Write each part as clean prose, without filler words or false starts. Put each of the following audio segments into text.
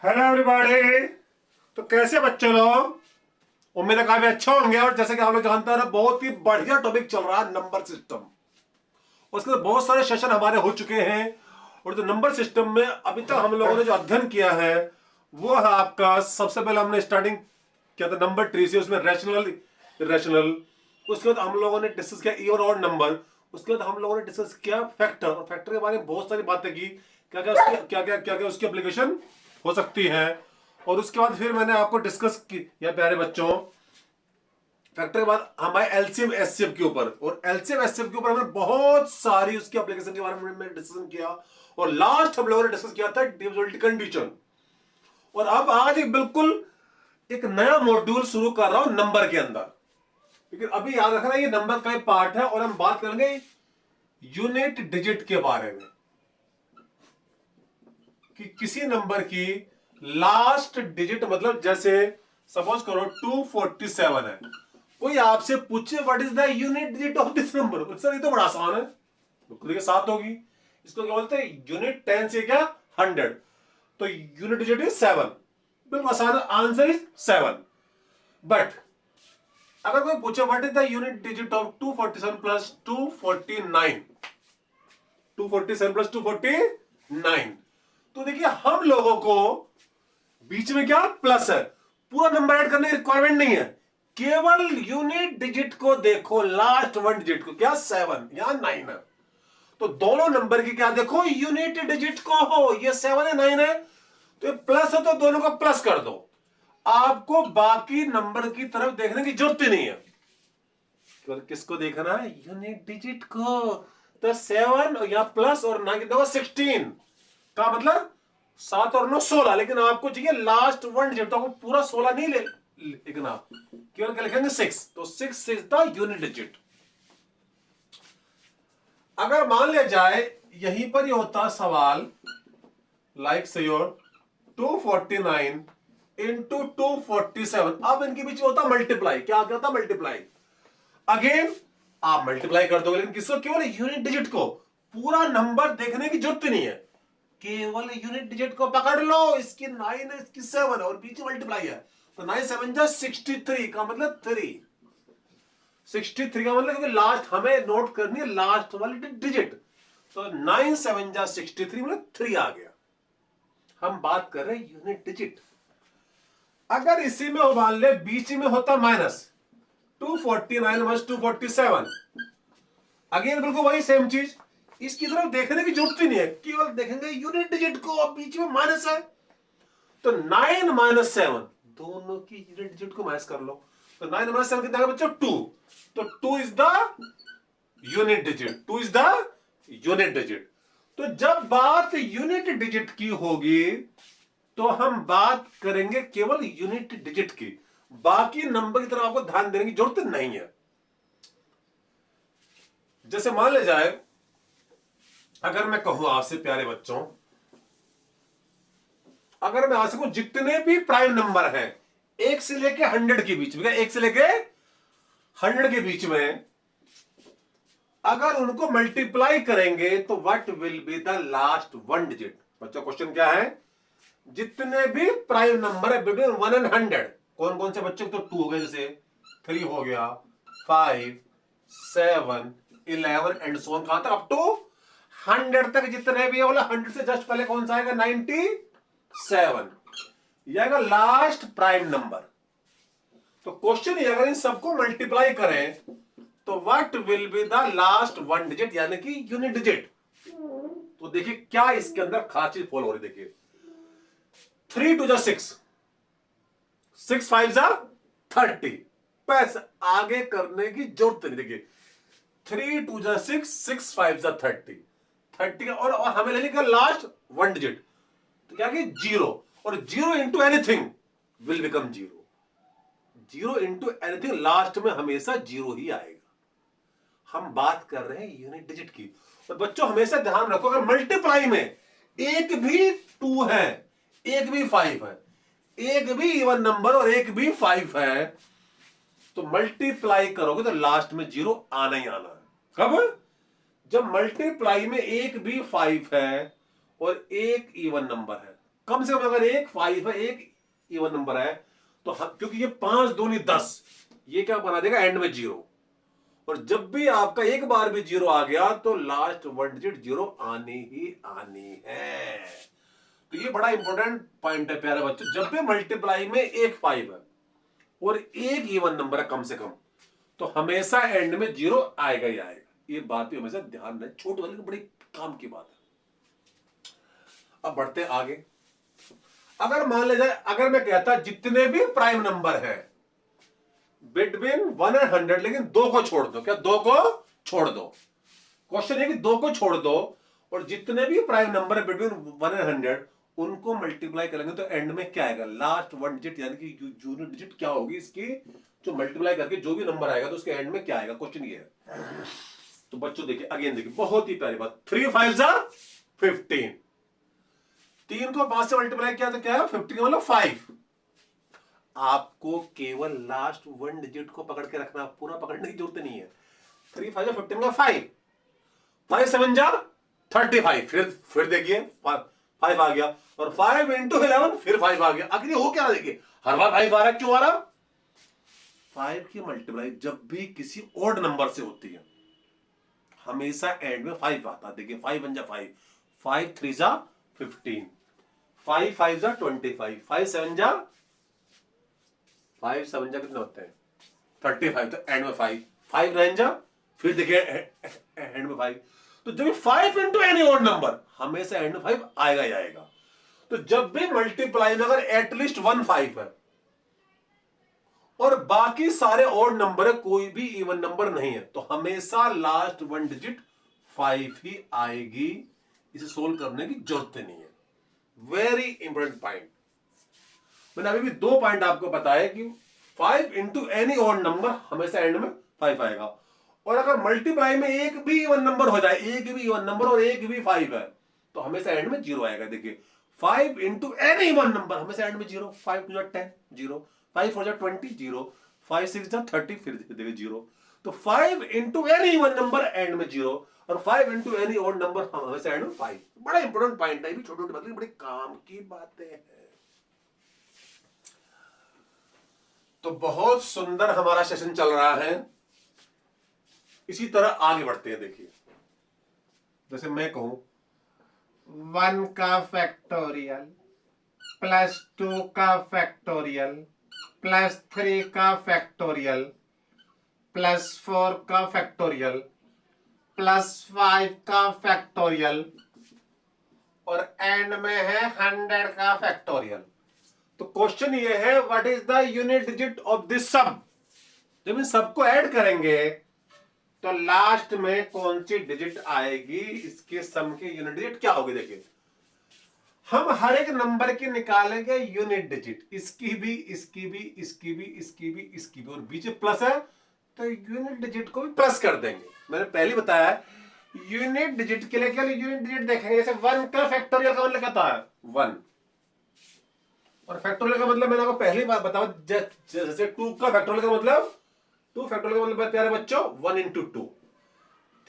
Hello everybody. तो कैसे बच्चे लोग, उम्मीद है काफी अच्छे होंगे। और जैसे कि आप लोग जानते हैं, बहुत ही बढ़िया टॉपिक चल रहा है नंबर सिस्टम। उसके बहुत सारे सेशन हमारे हो चुके हैं। और जो नंबर सिस्टम में अभी तक हम लोगों ने जो अध्ययन किया है वो है आपका, सबसे पहले हमने स्टार्टिंग किया था नंबर ट्री से, उसमें रैशनल इरेशनल। उसके बाद हम लोगों ने डिस्कस किया इवन और नंबर। उसके बाद हम लोगों ने डिस्कस किया फैक्टर, और फैक्टर के बारे में बहुत सारी बातें की, क्या क्या उसकी एप्लीकेशन हो सकती है। और उसके बाद फिर मैंने आपको डिस्कस किया प्यारे बच्चों, फैक्टर के बाद हमारे एलसीएम एचसीएफ के ऊपर, और एलसीएम एचसीएफ के ऊपर हमने बहुत सारी उसकी एप्लीकेशन के बारे में डिस्कशन किया। और लास्ट हम लोगों ने डिस्कस किया था डिविजिबिलिटी कंडीशन। और अब आज एक बिल्कुल एक नया मॉड्यूल शुरू कर रहा हूं नंबर के अंदर, लेकिन अभी याद रखना ये नंबर का एक पार्ट है। और हम बात करेंगे यूनिट डिजिट के बारे में, कि किसी नंबर की लास्ट डिजिट, मतलब जैसे सपोज करो 247 है, कोई आपसे पूछे what is the unit digit of this number, sir ये तो बड़ा आसान है, खुद के साथ होगी। इसको क्या बोलते हैं, यूनिट 10 से क्या 100, तो यूनिट डिजिट इज 7। बिल्कुल आसान, आंसर इज 7। बट अगर कोई पूछे what is the unit digit of 247 plus 249, 247 plus 249, तो देखिए हम लोगों को बीच में क्या प्लस है, पूरा नंबर ऐड करने की रिक्वायरमेंट नहीं है, केवल यूनिट डिजिट को देखो, लास्ट वन डिजिट को, क्या 7 या 9 है, तो दोनों नंबर की क्या देखो यूनिट डिजिट को हो, ये 7 है 9 है, तो ये प्लस है तो दोनों को प्लस कर दो। आपको बाकी नंबर की तरफ देखने की जरूरत ही नहीं है, केवल किसको देखना है, यूनिट डिजिट को। तो 7 या प्लस और 9 कितना 16 का मतलब 7 और 9 16, लेकिन आपको चाहिए लास्ट वन डिजिट, तो आपको पूरा 16 नहीं लिखना, केवल क्या लिखेंगे 6, तो 6 इज द यूनिट डिजिट। अगर मान लिया जाए यहीं पर ही होता सवाल, लाइक से योर 249 इंटू 247, अब इनके बीच में होता मल्टीप्लाई, क्या क्या होता मल्टीप्लाई, अगेन आप मल्टीप्लाई कर दोगे, लेकिन किसको, केवल यूनिट डिजिट को, पूरा नंबर देखने की जरूरत नहीं है, केवल यूनिट डिजिट को पकड़ लो, इसकी 9 है इसकी 7 है और बीच में मल्टीप्लाई है, तो 9 7 जा 63 का मतलब 3, 63 का मतलब, क्योंकि लास्ट हमें नोट करनी है लास्ट वाली डिजिट, तो 9 7 जा 63 मतलब 3 आ गया। हम बात कर रहे हैं यूनिट डिजिट। अगर इसी में मान ले बीच में होता माइनस 249 माइनस 247, अगेन बिल्कुल वही सेम चीज, इसकी तरफ देखने की जरूरत ही नहीं है, केवल देखेंगे यूनिट डिजिट को, और बीच में माइनस है, तो 9 माइनस 7, दोनों की यूनिट डिजिट को माइनस कर लो, तो 9 माइनस 7 कितना बच्चों 2, तो 2 is the unit digit, 2 is the unit digit. तो जब बात यूनिट डिजिट की होगी तो हम बात करेंगे केवल यूनिट डिजिट की, बाकी नंबर की तरफ आपको ध्यान देने की जरूरत नहीं है। जैसे मान ले जाए, अगर मैं कहूं आपसे प्यारे बच्चों, अगर मैं आ सकूं जितने भी प्राइम नंबर हैं 1 से लेके 100 के बीच में, 1 से लेके 100 के बीच में, अगर उनको मल्टीप्लाई करेंगे तो what will be the last one digit. बच्चों क्वेश्चन क्या है, जितने भी प्राइम नंबर है बिटवीन 1 एंड 100, कौन कौन से बच्चों, तो 2 हो गए, जैसे 3 हो गया, 5 7 11 एंड सो ऑन, कहां तक अप टू 100 तक जितने भी है, बोला 100 से जस्ट पहले कौन सा आएगा 97, यह आएगा लास्ट प्राइम नंबर। तो क्वेश्चन ये, अगर इन सबको मल्टीप्लाई करें तो what will be the last one digit, यानी कि यूनिट डिजिट। तो देखिए क्या इसके अंदर खास चीज फॉलो हो रही, देखिए 3 2 जा 6, 6 5 जा 30, बस आगे करने की जरूरत नहीं। देखिए 3 2 जा 6, 6 5 जा 30, 30 का, और हमें लेने का लास्ट वन डिजिट, तो क्या कि 0, और 0 into anything will become 0, 0 into anything last में हमेशा 0 ही आएगा। हम बात कर रहे हैं यूनिट डिजिट की। और बच्चों हमेशा ध्यान रखो, अगर मल्टीप्लाई में एक भी 2 है, एक भी 5 है, एक भी इवन नंबर और एक भी 5 है, तो मल्टीप्लाई करोगे तो लास्ट में 0 आना ही आना है। कब, जब मल्टीप्लाई में एक भी 5 है और एक इवन नंबर है, कम से कम अगर एक 5 है, एक इवन नंबर है, तो क्योंकि ये 5 दूनी 10, ये क्या बना देगा एंड में 0। और जब भी आपका एक बार भी 0 आ गया तो लास्ट 1 डिजिट 0 आनी ही आनी है। तो ये बड़ा इंपॉर्टेंट पॉइंट है प्यारे बच्चों। जब भी मल्टीप्लाई में एक 5 है और एक इवन नंबर है कम से कम, तो हमेशा एंड में 0 आएगा ही आएगा। ये बात भी हमेशा ध्यान रहे, छोटी वाली बड़ी काम की बात है। अब बढ़ते आगे। अगर मान लिया जाए, अगर मैं कहता जितने भी प्राइम नंबर है बिटवीन 1 और 100, लेकिन 2 को छोड़ दो, क्या 2 को छोड़ दो, क्वेश्चन है कि 2 को छोड़ दो, और जितने भी प्राइम नंबर है बिटवीन 1 और 100 उनको मल्टीप्लाई करेंगे तो एंड में क्या आएगा, लास्ट 1 डिजिट यानी कि यूनिट डिजिट क्या होगी इसकी, जो मल्टीप्लाई करके जो भी नंबर आएगा तो उसके एंड में क्या आएगा, क्वेश्चन ये है। तो बच्चों देखिए, अगेन देखिए, बहुत ही प्यारी बात, 3 5 जा 15, 3 को 5 से मल्टीप्लाई किया तो क्या है 50 का मतलब 5। आपको केवल लास्ट 1 डिजिट को पकड़ के रखना, पूरा पकड़ने की जरूरत नहीं है। 3 5 जा 15 का 5, 5 7 जा 35, फिर देखिए 5 आ गया, और 5 इंटू 11 फिर 5 आ गया। आखिर हो क्या, देखिए हर बार 5 आ रहा है, क्यों आ रहा, 5 की मल्टीप्लाई जब भी किसी ऑड नंबर से होती है हमेशा एंड में 5 आता है। देखिए 5 1 जा 5, 5 3 जा 15, 5 5 जा 25, 5 7 जा कितने होते हैं 35, तो एंड में 5 5 9 जा, फिर देखिए एंड में 5। तो जब 5 इंटू एनी ऑड नंबर हमेशा एंड में 5 आएगा ही आएगा। तो जब भी मल्टीप्लाई में अगर एटलीस्ट 1 5 है और बाकी सारे ऑड नंबर है, कोई भी इवन नंबर नहीं है, तो हमेशा लास्ट 1 डिजिट 5 ही आएगी। इसे सोल्व करने की जरूरत नहीं है। Very important point. मैंने अभी भी 2 पॉइंट आपको बताया कि 5 इंटू एनी ऑड नंबर हमेशा एंड में 5 आएगा, और अगर मल्टीप्लाई में एक भी इवन नंबर हो जाए, एक भी इवन नंबर और एक भी 5 है, तो हमेशा एंड में 0 आएगा। देखिए 5 इंटू एनी इवन नंबर हमेशा एंड में 0, 5 2 जा 10 0, 5 4 जा 20 0, 5 6 जा 30 फिर देखिए 0। तो 5 into any even number and में 0, और 5 इंटू एनी ऑड नंबर हमेशा एंड में 5। बड़ा इंपॉर्टेंट पॉइंट है, भी छोटे छोटे मतलब बड़ी काम की बातें हैं। तो बहुत सुंदर हमारा सेशन चल रहा है, इसी तरह आगे बढ़ते हैं। देखिए जैसे मैं कहूं 1 का फैक्टोरियल प्लस 2 का फैक्टोरियल प्लस 3 का फैक्टोरियल प्लस 4 का फैक्टोरियल प्लस 5 का फैक्टोरियल, और एंड में है 100 का फैक्टोरियल। तो क्वेश्चन ये है, what is the unit digit of this sum. जब इन सबको ऐड करेंगे तो लास्ट में कौन सी डिजिट आएगी, इसके सम की यूनिट डिजिट क्या होगी। देखिए हम हर एक नंबर की निकालेंगे यूनिट डिजिट, इसकी भी इसकी भी इसकी भी इसकी भी इसकी भी, और बीच में प्लस है तो यूनिट डिजिट को भी प्लस कर देंगे। मैंने पहले बताया यूनिट डिजिट के लिए केवल यूनिट डिजिट देखेंगे। जैसे 1 का फैक्टोरियल का मतलब क्या है 1, और फैक्टोरियल का मतलब मैंने आपको पहली बार बताया, जैसे 2 का फैक्टोरियल का मतलब 2 फैक्टोरियल का मतलब प्यारे बच्चों 1 इंटू 2,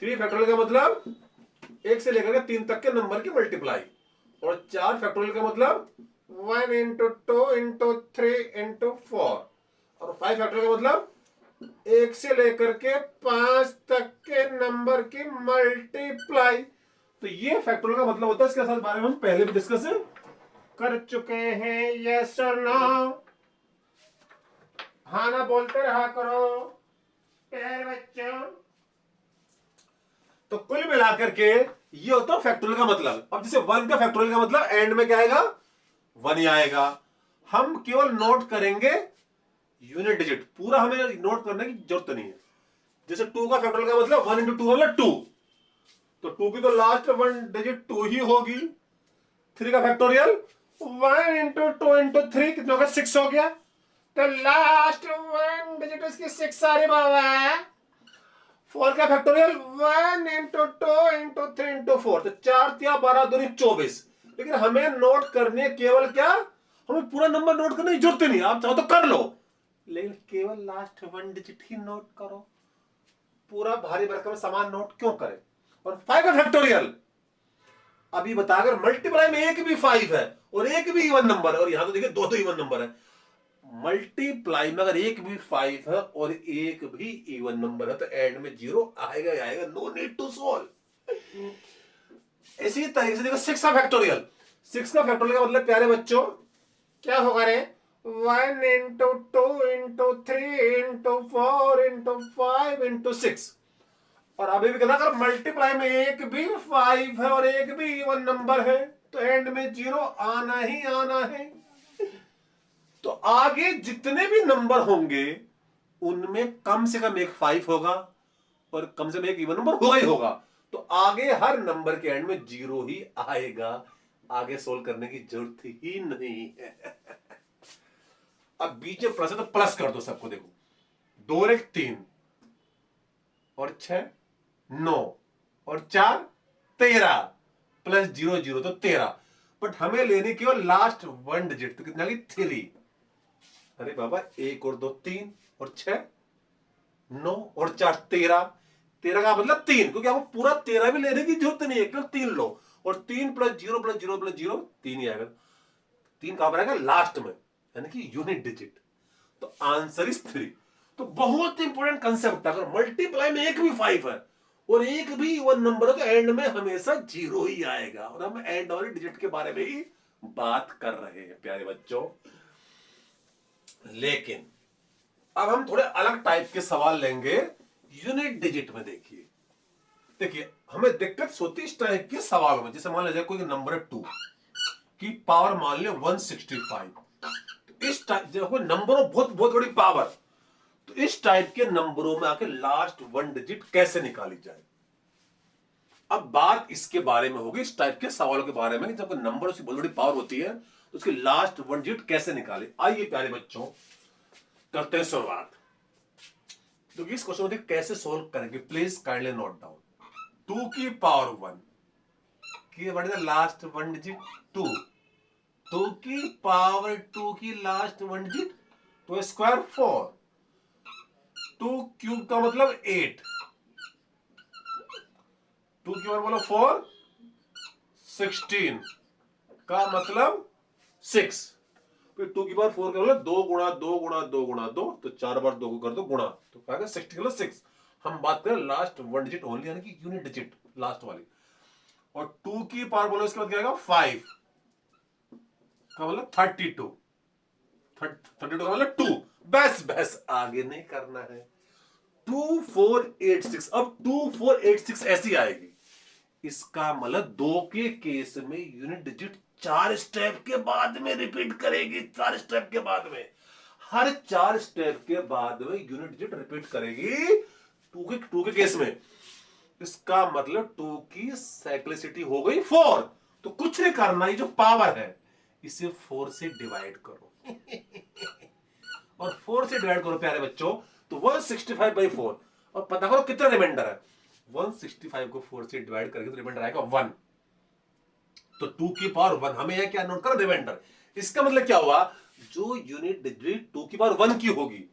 3 फैक्टोरियल का मतलब 1 से लेकर के 3 तक के नंबर की मल्टीप्लाई, और 4 फैक्टोरियल का मतलब 1 इंटू 2 इंटू 3 इंटू 4, और 5 फैक्टोरियल का मतलब 1 से लेकर के 5 तक के नंबर की मल्टीप्लाई। तो ये फैक्टोरियल का मतलब होता है। इसके साथ बारे में हम पहले भी डिस्कस कर चुके हैं। यस और नो, हाँ ना बोलते रहा करो प्यारे बच्चों। तो कुल मिलाकर के ये होता है फैक्टोरियल का मतलब। अब जैसे 1 का फैक्टोरियल का मतलब एंड में क्या आएगा 1 ही आएगा। हम केवल नोट करेंगे यूनिट डिजिट, पूरा हमें नोट करने की जरूरत नहीं है। जैसे 2 का फैक्टोरियल का मतलब 1 इंटू 2 मतलब 2, तो 2 की तो लास्ट 1 डिजिट 2 ही होगी। 3 का फैक्टोरियल 1 इंटू 2 इंटू 3 कितना होगा 6 हो गया, तो लास्ट 1 डिजिट इसकी 6 आ रही बाबा। 4 का फैक्टोरियल 1 इंटू 2 इंटू 3 इंटू 4, तो 4 3 12 दूनी 24। लेकिन हमें नोट करने केवल क्या, हमें पूरा नंबर नोट करने की जरूरत नहीं, आप चाहो तो कर लो, लेकिन केवल लास्ट 1 डिजिट ही नोट करो। पूरा भारी भरकम सामान नोट क्यों करें। और 5 का फैक्टोरियल अभी बता, अगर मल्टीप्लाई में एक भी 5 है और एक भी इवन नंबर है, और यहां तो देखिए दो इवन नंबर है। मल्टीप्लाई में अगर एक भी 5 है और एक भी इवन नंबर है तो एंड में 0 आएगा ही आएगा, नो नीड टू सोल्व। इसी तरीके से देखो 6 का फैक्टोरियल, 6 का फैक्टोरियल का मतलब प्यारे बच्चों क्या होगा रे, 1 into 2 into 3 into 4 into 5 into 6। और अभी भी कहना अगर मल्टीप्लाई में एक भी 5 है और एक भी इवन नंबर है तो एंड में 0 आना ही आना है। तो आगे जितने भी नंबर होंगे उनमें कम से कम एक 5 होगा और कम से कम एक इवन नंबर होगा ही होगा। तो आगे हर नंबर के एंड में 0 ही आएगा, आगे सोल्व करने की जरूरत ही नहीं है। अब बीच में प्लस है तो प्लस कर दो सबको, देखो 2 और 1 3 और 6 9 और 4 13 प्लस 0 0 तो 13। बट हमें लेनी केवल लास्ट 1 डिजिट, तो कितना 3। अरे बाबा 1 और 2 3 और 6 9 और 4 13, 13 का मतलब 3, क्योंकि आपको पूरा 13 भी लेने की जरूरत नहीं है, केवल 3 लो और 3 प्लस 0 प्लस 0 प्लस 0 3 ही आएगा। 3 कहां पर आएगा, लास्ट में, यानी कि यूनिट डिजिट। तो आंसर इज 3। तो बहुत इंपॉर्टेंट कंसेप्ट है, अगर मल्टीप्लाई में एक भी 5 है और एक भी इवन नंबर है तो एंड में हमेशा 0 ही आएगा। और हम एंड वाले डिजिट के बारे में ही बात कर रहे हैं प्यारे बच्चों। लेकिन अब हम थोड़े अलग टाइप के सवाल लेंगे यूनिट डिजिट में। देखिए हमें दिक्कत होती इस टाइप के सवालों में, जैसे मान लीजिए कोई नंबर है 2 की पावर मान लिया 165। तो इस टाइप जब कोई नंबरों बहुत बहुत बड़ी पावर, तो इस टाइप के नंबरों में आके लास्ट 1 डिजिट कैसे निकाली जाए। अब बात इसके बारे में होगी, इस टाइप के सवालों के बारे में, जब कोई नंबर उसकी बहुत बड़ी पावर होती है तो उसकी लास्ट 1 डिजिट कैसे निकाले। आइए प्यारे बच्चों करते हैं शुरुआत। तो इस क्वेश्चन को कैसे सोल्व करेंगे, प्लीज काइंडली नोट डाउन। 2 की पावर 1 की what is the last 1 digit 2। 2 की पावर 2 की लास्ट 1 डिजिट तो स्क्वायर 4। 2 क्यूब का मतलब 8, 2 की पावर बोलो 4, 16 का मतलब 6। फिर 2 की पावर 4 का मतलब 2 गुणा 2 गुणा 2 गुणा 2, तो 4 बार 2 को कर दो गुणा, तो क्या 60 का 6। हम बात करें लास्ट 1 डिजिट ओनली, यानी कि यूनिट डिजिट लास्ट वाली। और 2 की पावर बोलो इसके बाद क्या आएगा 5 का मतलब 32, 32 का मतलब 2। बस आगे नहीं करना है। 2486, अब 2486 ऐसी आएगी, इसका मतलब 2 के केस में यूनिट डिजिट 4 स्टेप के बाद में रिपीट करेगी। 4 स्टेप के बाद में, हर 4 स्टेप के बाद में यूनिट डिजिट रिपीट करेगी 2 के केस में। इसका मतलब 2 की साइक्लिसिटी हो गई 4। तो कुछ नहीं करना, ये जो पावर है इसे 4 से डिवाइड करो और 4 से डिवाइड करो प्यारे बच्चों, तो 165/4 और पता करो कितना रिमाइंडर है। 165 को 4 से डिवाइड करके तो रिमाइंडर आएगा 1। तो 2 की पावर 1, हमें यह क्या नोट करो, रिमाइंडर। इसका मतलब क्या हुआ, जो यूनिट डिजिट 2 की पावर 1 की होगी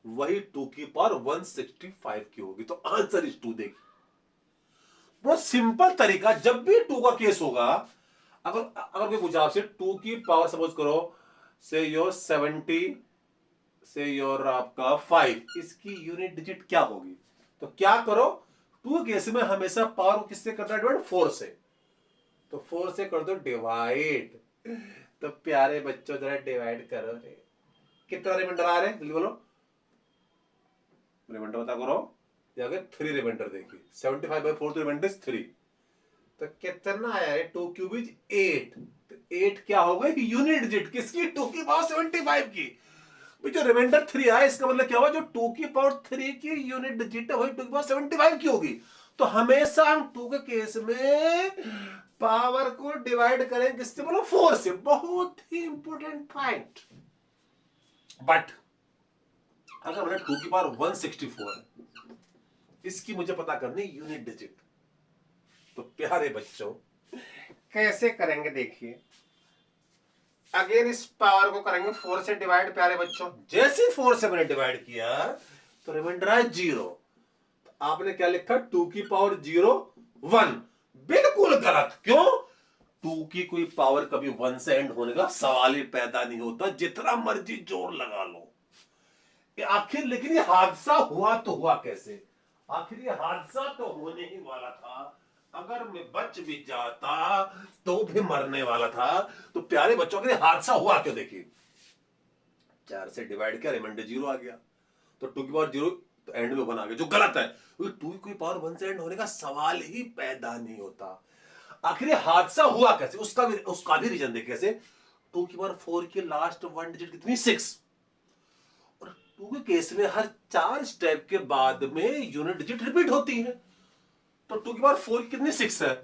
वही 2 की पावर 165 की होगी। तो आंसर इज 2। देखिए बहुत सिंपल तरीका, जब भी 2 का केस होगा, अगर कोई पूछा आपसे 2 की पावर सपोज करो से योर 70 से योर आपका 5, इसकी यूनिट डिजिट क्या होगी, तो क्या करो 2 केस में हमेशा पावर को किससे करना है डिवाइड, 4 से। तो 4 से कर दो डिवाइड। तो प्यारे बच्चों जरा डिवाइड करो रे, कितना रिमाइंडर आ रहे हैं जल्दी बोलो, रिमाइंडर बता करो। 3 रिमाइंडर देखिए, 75/4 तो रिमाइंडर 3, तो कितना आया है, 2 क्यूब इज 8। तो 8 क्या हो गई यूनिट डिजिट किसकी, 2 की पावर 75 की। जो रिमाइंडर 3 आया इसका मतलब क्या हुआ, जो 2 की पावर 3 की यूनिट डिजिट है वही 2 की पावर 75 की होगी। तो हमेशा हम 2 के केस में पावर को डिवाइड करें किससे बोलो, 4 से। बहुत ही इंपॉर्टेंट पॉइंट। बट अगर मैंने 2 की पावर 164 है, इसकी मुझे पता करनी यूनिट डिजिट, तो प्यारे बच्चों कैसे करेंगे, देखिए अगेन इस पावर को करेंगे 4 से डिवाइड। प्यारे बच्चों जैसे 4 से मैंने डिवाइड किया तो रिमाइंडर है 0। तो आपने क्या लिखा, 2 की पावर 0 1, बिल्कुल गलत। क्यों, टू की कोई पावर कभी वन से एंड होने का सवाल ही पैदा नहीं होता, जितना मर्जी जोर लगा लो। आखिर लेकिन ये हादसा हुआ तो हुआ कैसे? आखिर ये हादसा तो होने ही वाला था, अगर मैं बच भी जाता तो भी मरने वाला था। तो प्यारे बच्चों के लिए हादसा हुआ क्यों? देखिए, 4 से डिवाइड किया, रिमाइंडर 0 आ गया, तो 2 की पावर 0 तो एंड में 1 आ गया, जो गलत है। 2 की कोई पावर 1 से एंड होने का सवाल ही पैदा नहीं होता। आखिर हादसा हुआ कैसे, उसका भी रीजन देखिए। कैसे? 2 की पावर 4 की लास्ट 1 डिजिट कितनी? 6। और 2 के केस में हर 4 स्टेप के बाद में यूनिट डिजिट रिपीट होती है। तो 2 की पावर 4 की कितनी? 6 है।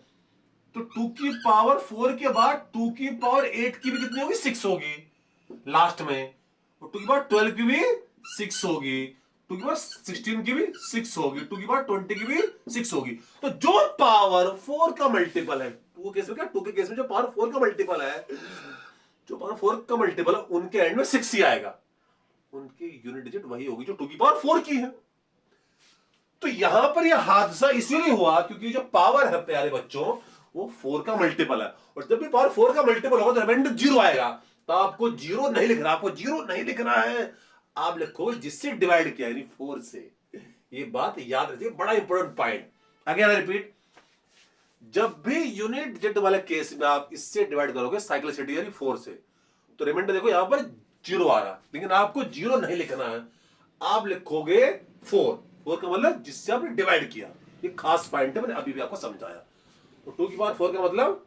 तो 2 की पावर 4 के बाद 2 की पावर 8 की भी कितनी होगी? 6 होगी लास्ट में। और 2 की पावर 12 की भी 6 होगी, 2 की पावर 16 की भी 6 होगी, 2 की पावर 20 की भी 6 होगी। तो जो पावर 4 का मल्टीपल है, 2 केस में क्या, 2 के केस में जो पावर 4 का मल्टीपल है, जो पावर 4 का मल्टीपल है, उनके एंड में 6 ही आएगा। उनकी यूनिट डिजिट वही होगी जो 2 की पावर 4 की है। तो यहां पर यह हादसा इसीलिए हुआ क्योंकि जो पावर है प्यारे बच्चों, वो 4 का मल्टीपल है। और जब भी पावर 4 का मल्टीपल होगा तो रिमाइंडर 0 आएगा। तो आपको 0 नहीं लिखना, आपको 0 नहीं लिखना है, आप लिखोगे जिससे डिवाइड किया, यानी 4 से। ये बात याद रखिए, बड़ा इंपॉर्टेंट पॉइंट। अगेन रिपीट, जब भी यूनिट डिजिट वाले केस में आप इससे डिवाइड करोगे साइक्लिसिटी यानी 4 से, तो रिमाइंडर देखो यहां पर 0 आ रहा, लेकिन आपको 0 नहीं लिखना है, आप लिखोगे 4 का मतलब जिससे आपने डिवाइड किया। ये खास पॉइंट है, मैंने अभी भी आपको समझाया। तो 2 की पावर 4 का मतलब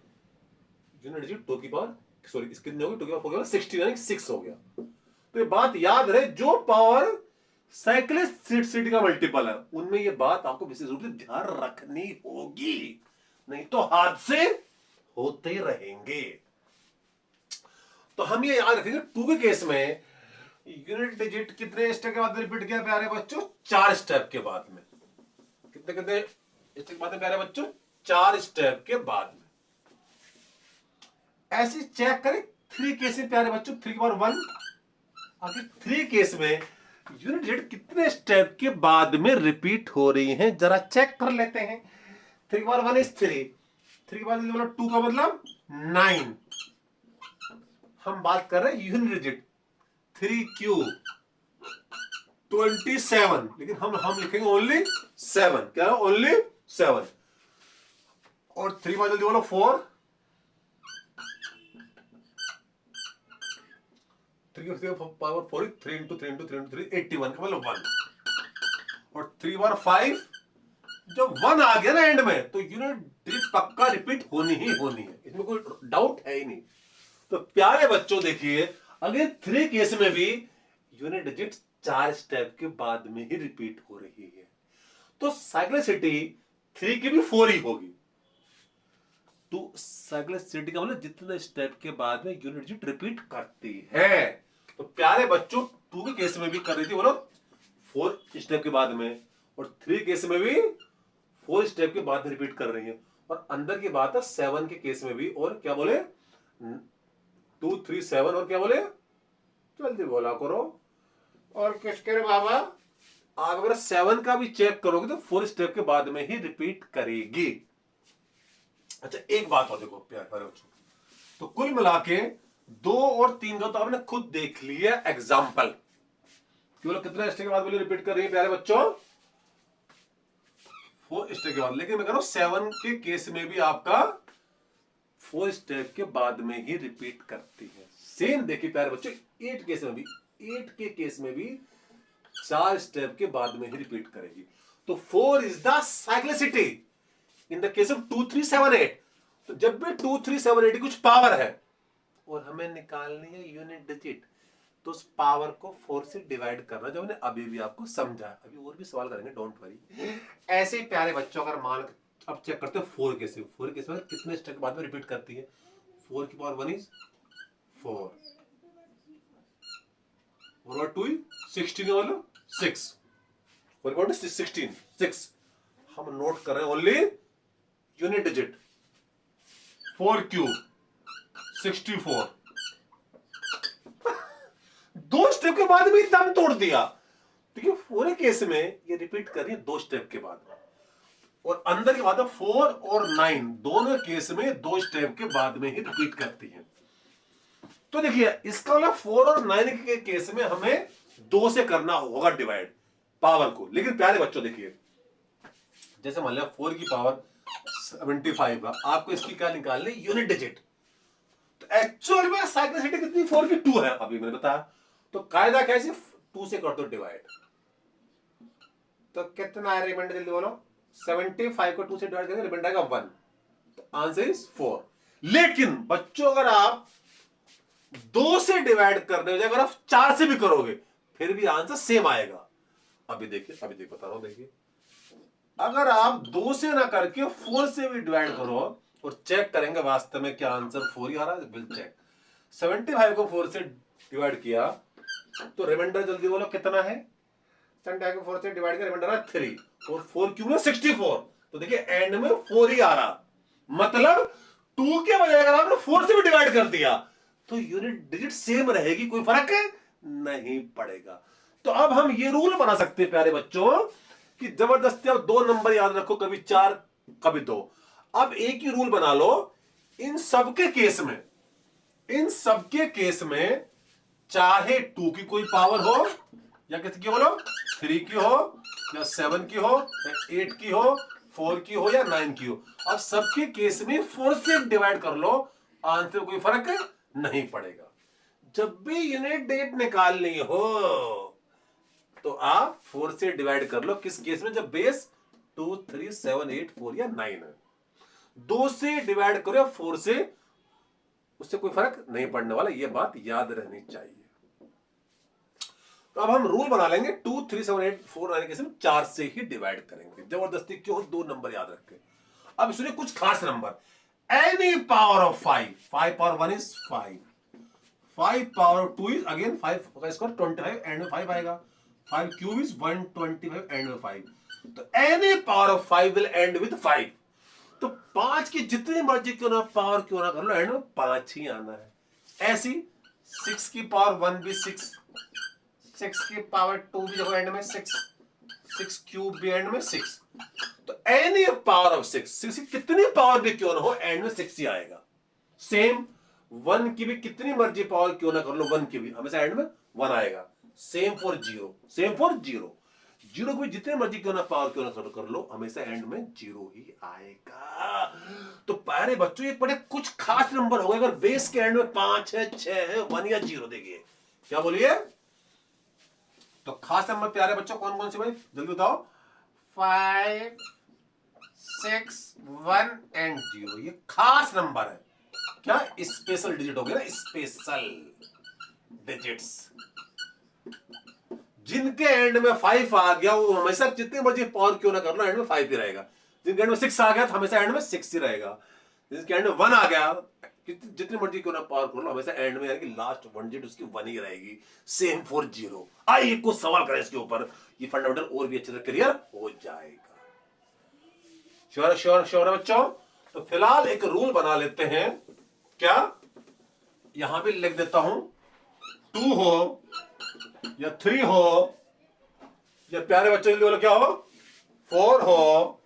यूनिट डिजिट 2 की पावर, सॉरी कितनी होगी? 2 की पावर 4 का मतलब 16 यानी 6 हो गया। तो ये बात याद रहे, जो पावर साइक्लिसिटी का मल्टीपल है, उनमें ये बात आपको विशेष रूप से ध्यान रखनी होगी, नहीं तो हादसे होते रहेंगे। तो हम ये याद रखेंगे 2 के केस में यूनिट डिजिट कितने स्टेप के बाद रिपीट किया प्यारे बच्चों? 4 स्टेप के बाद में। कितने कितने स्टेप के बाद में प्यारे बच्चों? 4 स्टेप के बाद में। ऐसे चेक करें 3 केस में प्यारे बच्चों, 3 की पावर 1। आखिर 3 केस में यूनिट डिजिट कितने स्टेप के बाद में रिपीट हो रही हैं, जरा चेक कर लेते हैं। 3 की पावर 1 इज 3, 3 की पावर 2 का मतलब 9। हम बात कर रहे हैं यूनिट डिजिट 3 क्यूब 27, लेकिन हम लिखेंगे ओनली 7। क्या है? ओनली 7। और 3 बार जल्दी बोलो 4, 3 की पावर 4, 3 इंटू 3 इंटू 3 इंटू 3 81 का मतलब 1। और 3 बार 5, जब 1 आ गया ना एंड में, तो यूनिट डिजिट पक्का रिपीट होनी ही होनी है, इसमें कोई डाउट है ही नहीं। तो प्यारे बच्चों देखिए, अगर 3 केस में भी यूनिट डिजिट 4 स्टेप के बाद में ही रिपीट हो रही है, तो साइक्लिसिटी 3 की भी 4 ही होगी। तो साइक्लिसिटी का मतलब जितने स्टेप के बाद में यूनिट डिजिट रिपीट करती है। तो प्यारे बच्चों 2 के केस में भी कर रही थी, बोलो 4 स्टेप के बाद में, और 3 केस में भी 4 स्टेप के बाद में रिपीट कर रही है। और अंदर की बात है 7 के केस में भी, और क्या बोले 2 3 7, और क्या बोले? जल्दी बोला करो। और किसके बाबा, आप अगर 7 का भी चेक करोगे तो 4 स्टेप के बाद में ही रिपीट करेगी। अच्छा एक बात और देखो प्यारे बच्चों, तो कुल मिला के 2 और 3 का तो आपने खुद देख लिया एग्जाम्पल, केवल कितने स्टेप के बाद बोले रिपीट कर रही है प्यारे बच्चों? 4 स्टेप के बाद। लेकिन मैं कह रहा हूं 7 के केस में भी आपका 4 स्टेप के बाद में ही रिपीट करती है। सेम देखिए प्यारे बच्चों 8 केस में भी, 8 के केस में भी 4 स्टेप के बाद में ही रिपीट करेगी। तो 4 is the cyclicity in the case of 2 3 7 8। तो जब भी 2 3 7 8 कुछ पावर है और हमें निकालनी है यूनिट डिजिट, तो उस पावर को 4 से डिवाइड करना, जो मैंने अभी भी आपको समझा। अभी और भी सवाल करेंगे, डोंट वरी। ऐसे ही प्यारे बच्चों अगर मान, अब चेक करते हैं 4 केस में, 4 केस में कितने स्टेप के बाद में रिपीट करती है? 4 की पावर 1 इज 4, और 2 16 वाला 6, 4 की पावर 16 6। हम नोट कर रहे हैं only unit digit 4 cube 64। 2 step के बाद में दम तोड़ दिया। देखिए 4 केस में ये रिपीट कर रही है 2 स्टेप के बाद में। और अंदर की बात है 4 और 9 दोनों केस में 2 स्टेप के बाद में ही रिपीट करती है। तो देखिए इसका मतलब 4 और 9 के केस में हमें 2 से करना होगा डिवाइड पावर को। लेकिन प्यारे बच्चों देखिए, जैसे मान लिया 4 की पावर 75 का, आपको इसकी क्या निकालनी, यूनिट डिजिट। तो एक्चुअल में साइक्लिसिटी कितनी, 4 की 2 है, अभी मैंने बताया। तो कायदा कैसे, 2 से कर दो डिवाइड, तो कितना है रिमाइंडर, जल्दी बोलो। 75 को 2 से डिवाइड करेंगे, रिमाइंडर आएगा 1। तो आंसर इज 4। लेकिन बच्चों अगर आप 2 से डिवाइड कर रहे हो, अगर आप 4 से भी करोगे फिर भी आंसर सेम आएगा। अभी देखिए बता रहा हूं, देखिए अगर आप 2 से ना करके 4 से भी डिवाइड करो और चेक करेंगे वास्तव में क्या आंसर 4 ही आ रहा है, विल चेक। 75 को 4 से डिवाइड किया तो रिमाइंडर जल्दी बोलो कितना है, 75 को 4 से डिवाइड किया, रिमाइंडर है 3 और 4 क्यूब में 64। तो देखिए एंड में 4 ही आ रहा, मतलब 2 के बजाय अगर आपने 4 से भी डिवाइड कर दिया तो यूनिट डिजिट सेम रहेगी, कोई फर्क नहीं पड़ेगा। तो अब हम ये रूल बना सकते हैं प्यारे बच्चों कि जबरदस्ती आप 2 नंबर याद रखो, कभी 4 कभी 2। अब एक ही रूल बना लो, इन सबके केस में चाहे 2 की कोई पावर हो या कितनी की बोलो, 3 की हो या 7 की हो या 8 की हो, 4 की हो या 9 की हो, अब सबके केस में 4 से डिवाइड कर लो, आंसर कोई फर्क नहीं पड़ेगा। जब भी यूनिट डिजिट निकालनी हो तो आप 4 से डिवाइड कर लो, किस केस में, जब बेस 2 3 7 8 4 या 9 है। 2 से डिवाइड करो 4 से, उससे कोई फर्क नहीं पड़ने वाला, यह बात याद रहनी चाहिए। तो अब हम रूल बना लेंगे 2 3 7 8 4 9 केस में 4 से ही डिवाइड करेंगे, जबरदस्ती क्यों, 2 नंबर याद रखें। अब सुनिए कुछ खास number, any power of 5 power 1 is 5 power 2 is again 5 का स्क्वायर 25, एंड में 5 आएगा, 5 क्यूब इज 125, एंड में 5। तो any power of 5 will and with 5। तो 5 की जितनी मर्जी क्यों ना पावर क्यों ना कर लो, एंड में 5 ही आना है। ऐसी 6 की पावर 1 भी 6, 6 की पावर 2 भी देखो एंड में 6, 6 क्यूब भी एंड में 6। तो एनी पावर ऑफ 6 की कितनी पावर भी क्यों ना हो, एंड में 6 ही आएगा। सेम 1 की भी कितनी मर्जी पावर क्यों ना कर लो, 1 की भी हमेशा एंड में 1 आएगा। सेम फॉर जीरो, जीरो को भी जितने मर्जी क्यों ना पावर क्यों ना कर लो, हमेशा एंड में 0 ही आएगा। तो प्यारे बच्चों, ये बड़े कुछ खास नंबर हो गए, अगर बेस के एंड में 5 है, 6 है, 1 या 0 देखिए, क्या बोलिए। तो खास नंबर प्यारे बच्चों कौन कौन से भाई, जल्दी बताओ। 5 6 1 एंड 0, ये खास नंबर है। क्या स्पेशल डिजिट हो गया ना, स्पेशल डिजिट्स। जिनके एंड में 5 आ गया वो हमेशा जितनी मर्जी पावर क्यों ना कर लो, एंड में 5 ही रहेगा। जिनके एंड में 6 आ गया तो हमेशा एंड में 6 ही रहेगा। जिसके एंड में 1 आ गया, जितनी मर्जी क्यों ना पावर कर लो, हमेशा एंड में यानी लास्ट 1 डिजिट उसकी 1 ही रहेगी। Same for 0। आइए कुछ सवाल करें इसके ऊपर, ये फंडामेंटल और भी अच्छे से क्लियर हो जाएगा। श्योर है बच्चों। तो फिलहाल एक रूल बना लेते हैं, क्या, यहां भी लिख देता हूं, 2 हो या 3 हो या प्यारे बच्चों के लिए बोलो क्या हो, 4 हो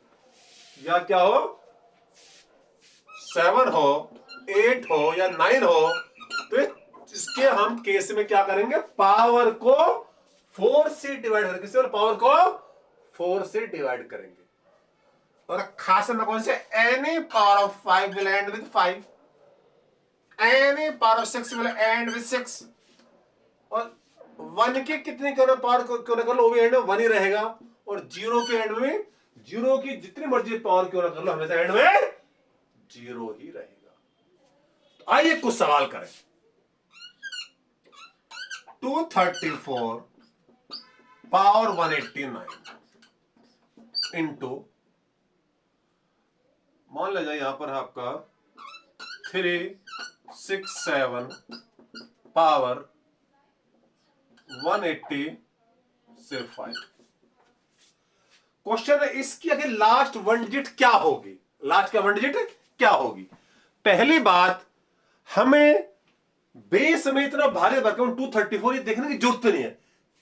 या क्या हो, 7 हो, 8 हो या 9 हो, तो इसके हम केस में क्या करेंगे, पावर को 4 से डिवाइड करेंगे। किससे, पावर को 4 से डिवाइड करेंगे। और खास नंबर कौन से, any power of 5 will and with 5, any power of 6 will and with 6। और 1 के कितने क्यों ना पावर क्यों ना कर लो, वो भी एंड में 1 ही रहेगा। और 0 के एंड में 0 की जितनी मर्जी पावर क्यों ना कर लो, हमेशा एंड में 0 ही रहेगा। तो आइए कुछ सवाल करें। 234 पावर 189 इंटू, मान लीजिए यहां पर आपका 367 पावर 180 से 5। क्वेश्चन है इसकी आगे लास्ट 1 डिजिट क्या होगी, लास्ट का 1 डिजिट क्या होगी। पहली बात, हमें बेस में इतना भारी भरकम 234 ये देखने की जरूरत नहीं है,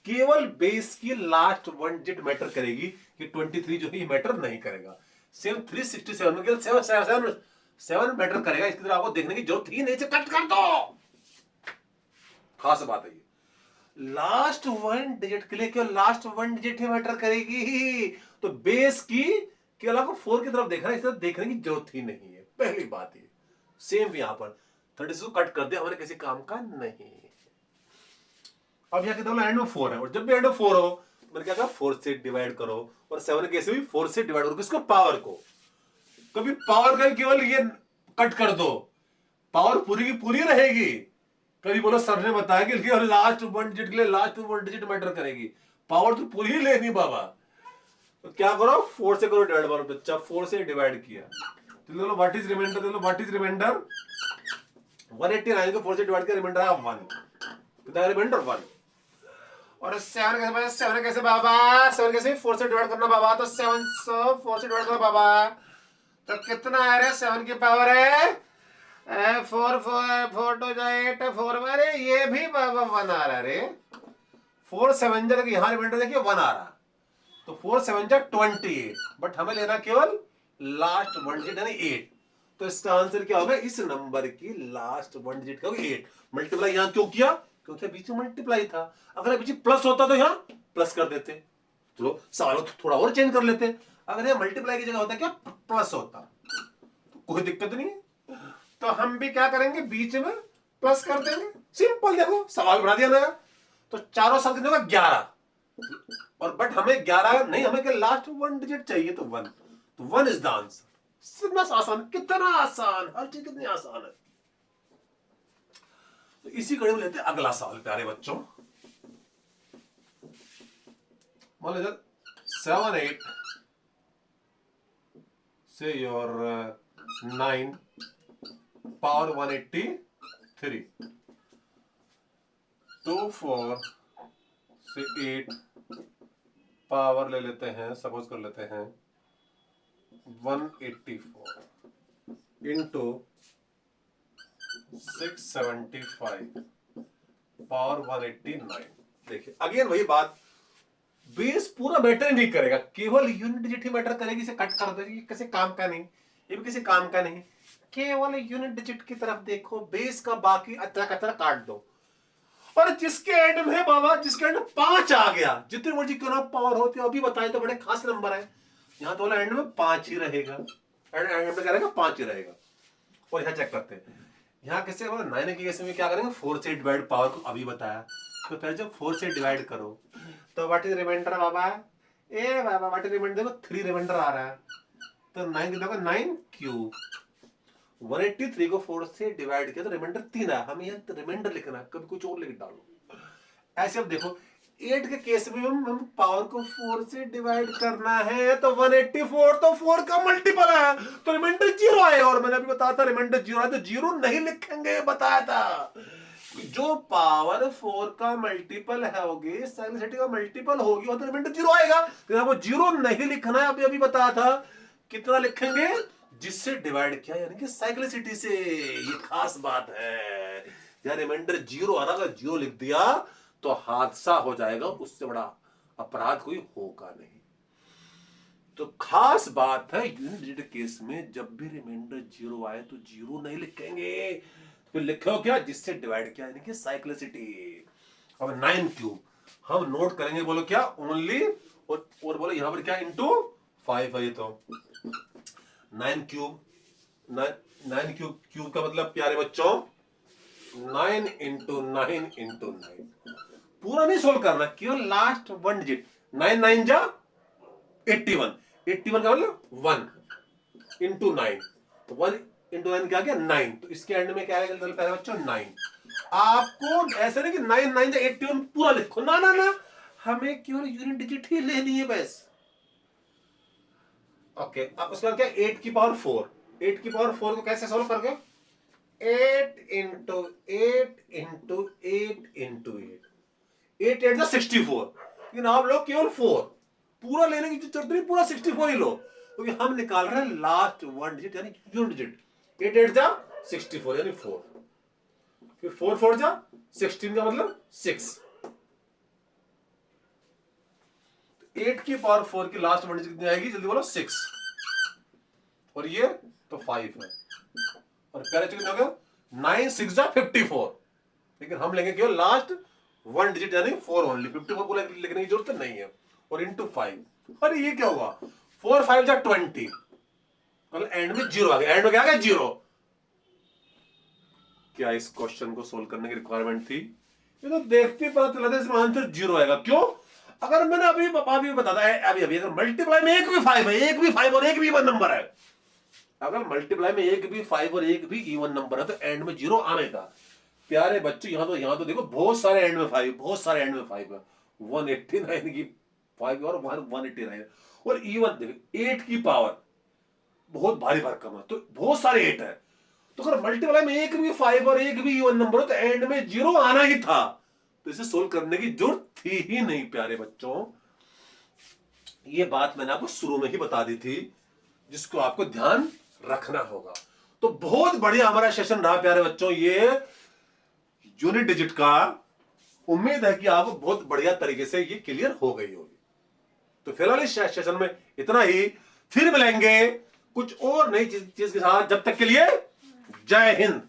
केवल बेस की लास्ट 1 डिजिट मैटर करेगी, कि 23 जो है ये मैटर नहीं करेगा। सेवन 367 में केवल 7 मैटर करेगा, इसकी तरह आपको देखने की जरूरत ही नहीं, से कट कर दो। खास बात है ये, लास्ट वन डिजिट के लिए केवल लास्ट वन डिजिट ही मैटर करेगी, तो बेस की केवल आपको 4 की तरफ देखना है, इस तरफ देखने की जरूरत ही नहीं है। पहली बात ये सेम यहां पर 36 कट कर दे, हमारे किसी काम का नहीं। अब यहाँ कितना एंड में 4 है, और जब भी एंड में 4 हो मैंने क्या कहा 4 से डिवाइड करो, और 7 कैसे भी 4 से डिवाइड करो, किसको, पावर को। कभी पावर का केवल ये कट कर दो, पावर पूरी की पूरी रहेगी। कभी बोलो सर ने बताया कि लास्ट वन डिजिट के लिए लास्ट वन डिजिट मैटर करेगी, पावर तो पूरी ही लेनी बाबा। तो क्या करो 4 से करो डिवाइड, मारो बच्चा 4 से डिवाइड किया, तो व्हाट इज रिमाइंडर, देखो व्हाट इज रिमाइंडर 189 को 4 से डिवाइड किया, रिमाइंडर है 1, कितना रिमाइंडर 1। और 7 कैसे बाबा, 7 कैसे 4 से डिवाइड करना बाबा, तो 7 4 से डिवाइड करना बाबा, तो कितना आ रहा है 7 की पावर है 4 4 2 8 4, अरे ये भी बाबा 1 आ रहा है रे, 4 7 जब यहाँ रिमाइंडर देखिए 1 आ रहा, तो 4 7 जा 28, बट हमें लेना केवल लास्ट वन डिजिट यानी 8, तो इसका आंसर क्या होगा, इस नंबर की लास्ट वन डिजिट का 8। मल्टीप्लाई यहां क्यों किया, क्योंकि बीच में मल्टीप्लाई था, अगर बीच प्लस होता तो यहां प्लस कर देते, चलो सवाल थोड़ा और चेंज कर लेते, अगर यहां मल्टीप्लाई की जगह होता क्या प्लस होता, तो कोई दिक्कत नहीं है, तो हम भी क्या करेंगे बीच में प्लस कर देंगे, सिंपल, देखो सवाल बना दिया ना। तो चारों साल कितने होगा 11, और बट हमें 11 नहीं, हमें क्या लास्ट वन डिजिट चाहिए, तो 1, तो 1 इज द आंसर। कितना आसान, कितना आसान, हर चीज कितनी आसान है। तो इसी कड़ी में लेते हैं अगला सवाल प्यारे बच्चों। मान लीजिए 7 8 से योर 9 पावर 183, 2 4 से 8 पावर ले लेते हैं, सपोज कर लेते हैं 184 इंटू 675 पावर 189। देखिए अगेन वही बात, बेस पूरा मैटर नहीं करेगा, केवल यूनिट डिजिट ही मैटर करेगी, इसे कट कर देगी, किसी काम का नहीं, ये भी किसी काम का नहीं, केवल यूनिट डिजिट की तरफ देखो, बेस का बाकी अतरा कतरा काट दो। और जिसके एंड में बाबा, जिसके एंड में 5 आ गया, जितनी मर्जी क्यों ना पावर होती है, अभी बताए तो बड़े खास नंबर है, यहां तो एंड में 5 ही रहेगा, एंड में क्या रहेगा 5 ही रहेगा। और यहां चेक करते हैं, यहाँ कैसे 9 के केस में क्या करेंगे 4 से डिवाइड, पावर को अभी बताया, तो पहले जब 4 से डिवाइड करो तो व्हाट इज रिमाइंडर बाबा, ए बाबा व्हाट इज रिमाइंडर, देखो 3 रिमाइंडर आ रहा है, तो 9 कितना होगा 9 क्यूब, 183 को 4 से डिवाइड किया तो रिमाइंडर 3 आया, हमें यहाँ रिमाइंडर लिखना है, कभी कुछ और लिख डालो। ऐसे अब देखो 8 के केस में हम पावर को 4 से डिवाइड करना है, तो 184 तो 4 का मल्टीपल है, तो रिमाइंडर 0 आएगा, और मैंने अभी बताया था रिमाइंडर 0 आए तो 0 नहीं लिखेंगे, बताया था। जो पावर 4 का मल्टीपल है होगी, साइक्लिसिटी का मल्टीपल होगी, तो रिमाइंडर 0 आएगा, तो वो 0 नहीं लिखना है, अभी बताया था। कितना लिखेंगे, जिससे डिवाइड किया, यानी कि साइक्लिसिटी से, ये खास बात है। यार रिमाइंडर 0 आ रहा, अगर 0 लिख दिया तो हादसा हो जाएगा, उससे बड़ा अपराध कोई होगा नहीं। तो खास बात है यूनिट डिजिट केस में, जब भी रिमाइंडर 0 आए तो 0 नहीं लिखेंगे, फिर लिखो क्या, जिससे डिवाइड किया, यानी कि साइक्लिसिटी। अब 9 क्यूब हम नोट करेंगे, बोलो क्या ओनली, और बोलो यहां पर क्या इंटू 5 है, तो 9 क्यूब, 9 क्यूब का मतलब प्यारे बच्चों 9 इंटू 9 इंटू 9, पूरा नहीं सोल्व करना, केवल लास्ट वन डिजिट, 9 9 जा 81, 81 का मतलब 1 इंटू 9, तो 1 इंटू 9 क्या गया 9, तो इसके एंड में क्या आएगा प्यारे बच्चों 9। आपको ऐसा नहीं कि 9 9 जा 81 पूरा लिखो, ना ना ना, हमें केवल यूनिट डिजिट ही लेनी है बस। ओके, अब उसके बाद क्या 8 की पावर 4, 8 की पावर 4 को कैसे सोल्व करके, 8 इंटू 8 इंटू 8 इंटू 8 8 64, लेकिन आप लोग केवल 4 पूरा लेने की जरूरत नहीं, पूरा 64 ही लो, क्योंकि हम निकाल रहे हैं लास्ट वन डिजिट यानी यूनिट डिजिट। 8 8 जा 64 यानी 4, फिर 4 4 जा 16 का मतलब 6, 8 की पावर 4 की लास्ट वन डिजिट कितनी आएगी, जल्दी बोलो 6, और ये तो 5 है, और प्यारे कितने हो गया 9 6 जा 54, लेकिन हम लेंगे केवल लास्ट 1 डिजिट यानी 4 ओनली, 54 को लिखने की जरूरत नहीं है, और इंटू 5। अरे ये क्या हुआ 4 5 जा 20, कल एंड में 0 आ गया, एंड में क्या आ गया 0। क्या इस क्वेश्चन को सोल्व करने की रिक्वायरमेंट थी? ये तो देखते पता चला था इसमें आंसर 0 आएगा। क्यों? अगर मैंने अभी बताया है अभी अगर मल्टीप्लाई में एक भी 5 है, एक भी 5 और एक भी 1 नंबर है, अगर मल्टीप्लाई में एक भी 5 और एक भी इवन नंबर है तो एंड में 0 आएगा। प्यारे बच्चों यहां तो देखो बहुत सारे एंड में 5, बहुत सारे एंड में 5 है, 189 की 5 और 189, और इवन देखो 8 की पावर बहुत भारी भरकम है, तो बहुत सारे 8 है, तो अगर मल्टीप्लाई में एक भी 5 और एक भी इवन नंबर हो तो एंड में 0 आना ही था, तो इसे सोल्व करने की जरूरत थी ही नहीं। प्यारे बच्चों ये बात मैंने आपको शुरू में ही बता दी थी, जिसको आपको ध्यान रखना होगा। तो बहुत बढ़िया हमारा सेशन रहा प्यारे बच्चों, ये यूनिट डिजिट का। उम्मीद है कि आपको बहुत बढ़िया तरीके से ये क्लियर हो गई होगी। तो फिलहाल इस सेशन में इतना ही, फिर मिलेंगे कुछ और नई चीज के साथ। जब तक के लिए जय हिंद।